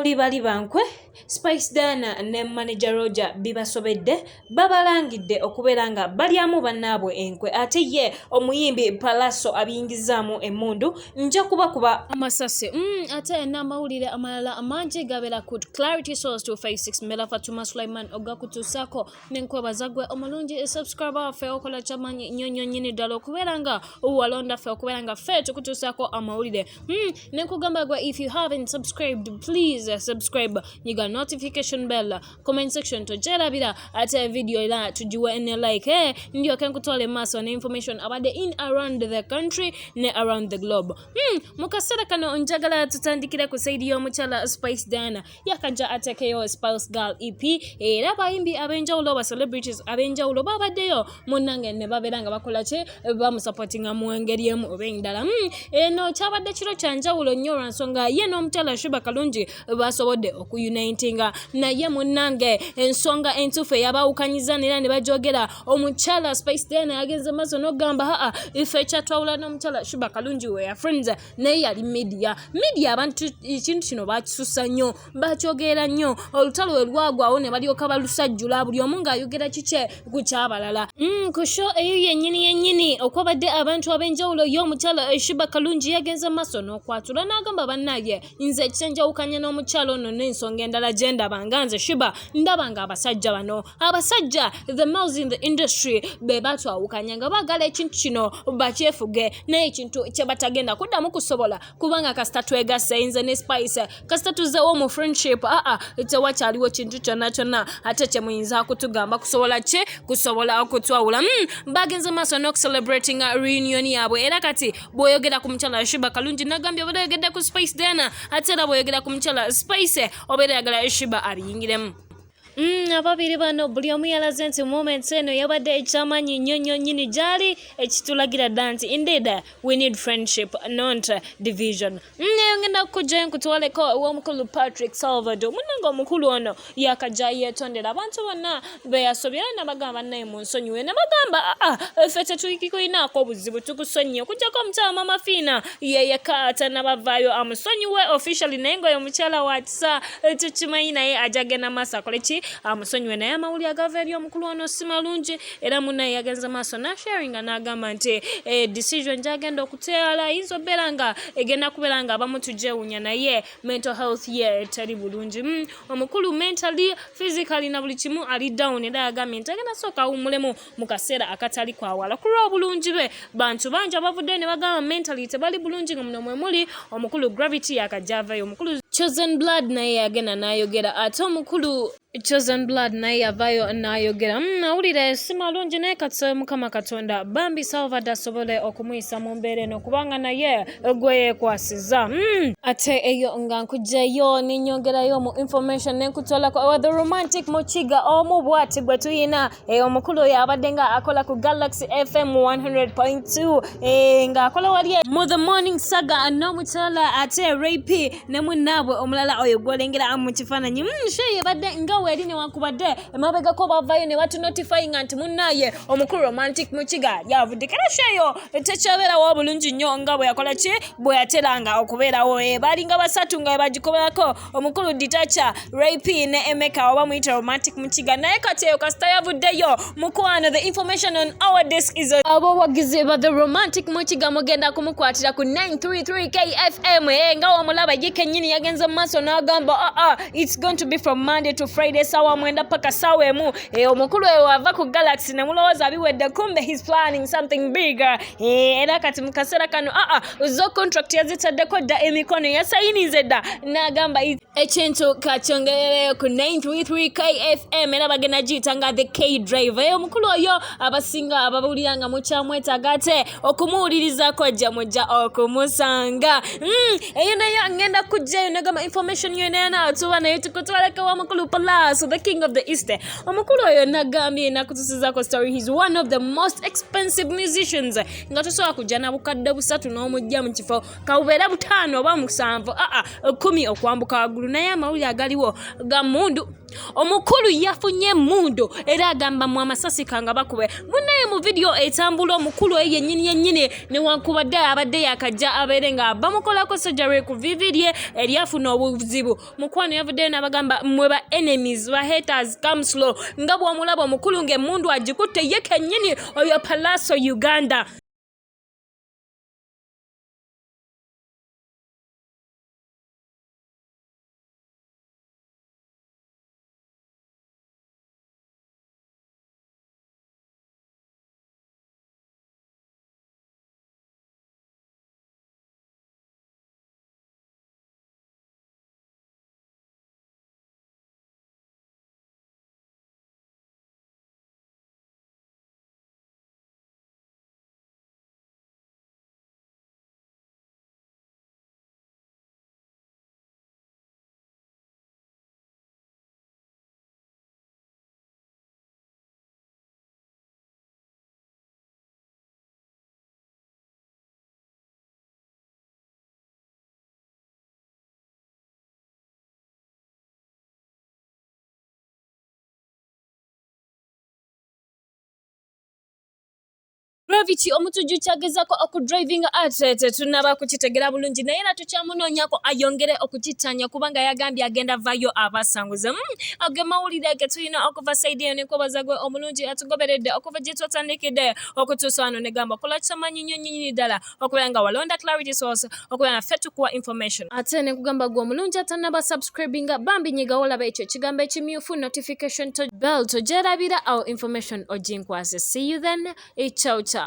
muli balibankwe Spice Dana ne Manager Rojja bibasobedde babalangidde okubeera nga balyamu bannaabwe enkwe ate ye omuyimbi pallaso abiyingizaamu emmundu nja kuba amasase ate n'amawulire amalala amangi gabera ku Clarity Source 256 Mela Fatuma Sulaiman ogakutuusako n'enkwebaza gwe omulungi subscriber ffe okola kyamanyi nnyonnyo nnyini ddala okubeera nga walonda ffe okubeera nga ffe tukutuusako amawulire nenkugamba gwe if you haven't subscribed please subscribe nyiga notification bell comment section tojerabira ate video ila tujiwe ne like ndio kenkutole maso ne information abade in around the country ne around the globe mukasera kano njagala tutandikire ku side y'omukyala Spice Dana yakajja atekeyo Spouse Girl EP era bayimbi abenjawulo ba celebrities abenjawulo babaddeyo munnange ne baberanga bakola kye bamusupportinga mu ngeri emu obendala eno kyabadde kiro kyanjawulo nnyo Ensonga ye n'omukyala Sheebah kalunji basobodde okuyunitinga naye munnange ensonga entuufu eyabawukanyiza nera ne bajogera omukyala Spice Dana yagenze maso n'ogamba ife kyatwawula n'omukyala Sheebah kalunji we ya friends naye yali media abantu ekintu kino bakisusa nnyo bakyogera nnyo olutalo we lwagwawo ne balyoka balusajjula buli omu ng'ayogera kike ku kyabalala ku show eyo yennyini okwabadde abantu ab'enjawulo y'omukyala Sheebah kalunji yagenze maso n'okwatula n'agamba bannaye nze kyenjawukanya n'omukyala ono n'ensonga endala gye ndabanga nze Sheebah ndabanga abasajja bano abasajja the males in the industry be batwawukanya nga baagala ekintu kino bakyefuge naye ekintu kye batagenda kuddamu kusobola kubanga kasita twegasse nze ne Spice kasita tuzzeewo mu friendship tewakyaliwo kintu kyonna ate kye muyinza kutugamba kusobola okutwawula bagenze maaso n'okucelebrating reunion yaabwe era kati bw'oyogera ku mukyala Sheebah kalunji nagambye obeera oyogedde ku Spice Dana ate era bw'oyogera ku mukyala Spice obeera yagala Sheebah abiyingiremu ababiri bano buli omu yalaze nti moment eno yabadde ekyamanyi nnyo nnyini gyali ekitulagira dda nti indeed we need friendship not division ngenda kujja nkutwaleko ew'omukulu Patrick Salvador munnanga omukulu ono yakajja yeetondera abantu bonna beyasobya nabagamba naye mu nsonyiwe nabagamba ffe tetulikikoyinaako obuzibu tukusonyiye okujjako omukyala Mama Fiina yeyeka atanabavaayo amusonyiwe officially naye ngaoyo omukyala wakisa tukimanyi naye ajagenda maaso akole ki amusonyiwe naye amawulire agava eri omukulu ono si malungi era munnaye yagenze maaso nasharinga n'agamba nti decision gyagenda okuteala ayinza obeera nga egenda kubeera nga abamu tujewunya naye mental health ye teri bulungi omukulu mentally physically na buli kimu ali down era yagambye nti agenda sooka awummulemu mu kaseera akatali kwawala ku lw'obulungi be bantu bangi abavudde ne bagamba mentally tebali bulungi nga muno mwe muli omukulu Gravity yakajja avayo omukulu Chosen Blood naye yagenda n'ayogera ate omukulu Chosen Blood naye yavayo n'ayogera awulire si malungi naye kati Mukama Katonda bambi Salvador asobole okumuyisa mu mbeera eno kubanga naye gwe yeekwasiza ate eyo nga nkugjayo n'ennyongerayo mu information nenkutolako the romantic mukiga omu bwati gwe tuyina omukulu oyo abadde nga akola ku Galaxy FM 100.2 ng'akola wali mu The Morning Saga n'omukyala ate Ray ne munnaabwe omulala oyo gwolengera mu kifaananyi sheye badde nga weeri newankubadde emabegako bavayo ne batunotifyinga nti munnaye omukulu romantic mukiga yavudde kera sheyo tekyabeerawo obulungi nnyo nga bwe yakola ki bwe yateranga okubeerawo balinga basatu nga bagikoberako omukulu Ditacha Ray ne Emeka oba muyita romantic mukiga naye kati eyo kasita yavuddeyo mukwano the information on our desk is abo wagize ba the romantic mukiga mugenda kumukwatira ku 933 KFM nga wamulaba yikenyini yagenze maaso n'agamba it's going to be from Monday to Friday sawa mwenda paka sawa emu omukulu eyo ava ku Galaxy ne mulowooza biwedde kumbe he's planning something bigger era kati mu kaseera kano zo contract yazitaddeko dda emikono yasayinize dda n'agamba ekintu kakyongerereyo ku 933 KFM era bagenda giyita nga the K driver omukulu oyo abasinga ababuliranga mukyamwetaaga ate okumuwulirizako jja mujja okumusanga eyo nayo ngenda kujjayo negamba information yona natuba naye tukutwaleka wa mukulu pallaso the king of the east omukulu oyo nagambye nakutusizako story he's one of the most expensive musicians nga tosobola kujja na bukadde busatu n'omujja mu kifo kabubeera butaano oba musanvu 10 okwambuka waggulu naye amawulire agaliwo ga mmundu omukulu yafunye emmundu era agamba mu amasasi kanga bakube munnaye mu video etambula omukulu yennyini newankubadde abadde yakajja abeere nga bamukolako surgery ku vivi lye eryafuna obuzibu. Mukwano yavuddeyo n'abagamba mmwe ba enemies ba haters come slow nga bw'omulaba omukulu ng'emmundu agikutte ye kennyini oyo pallaso Uganda. Gravity omutujju kyagezako okudrivinga athlete tunaba kukitegera bulungi naye era tukyamunoonyako ayongere okukitanya kubanga yagambye agenda vayo abasanguze. Ago mawulire ge tulina okuva saidi eyo nekwebaza gwe omulungi atugoberedde okuva gye twatandikidde okutuusa wano ne gamba kola kisamanyi nnyo nnyini ddala okubeera nga walonda clarity source okubeera nga ffe tukuwa information. Ate ne kugamba gwe omulungi atanaba subscribinga bambi nyiga olaba ekyo ekigambo ekimyufu notification to bell togyerabira awo information oginkwase. See you then. Ciao ciao.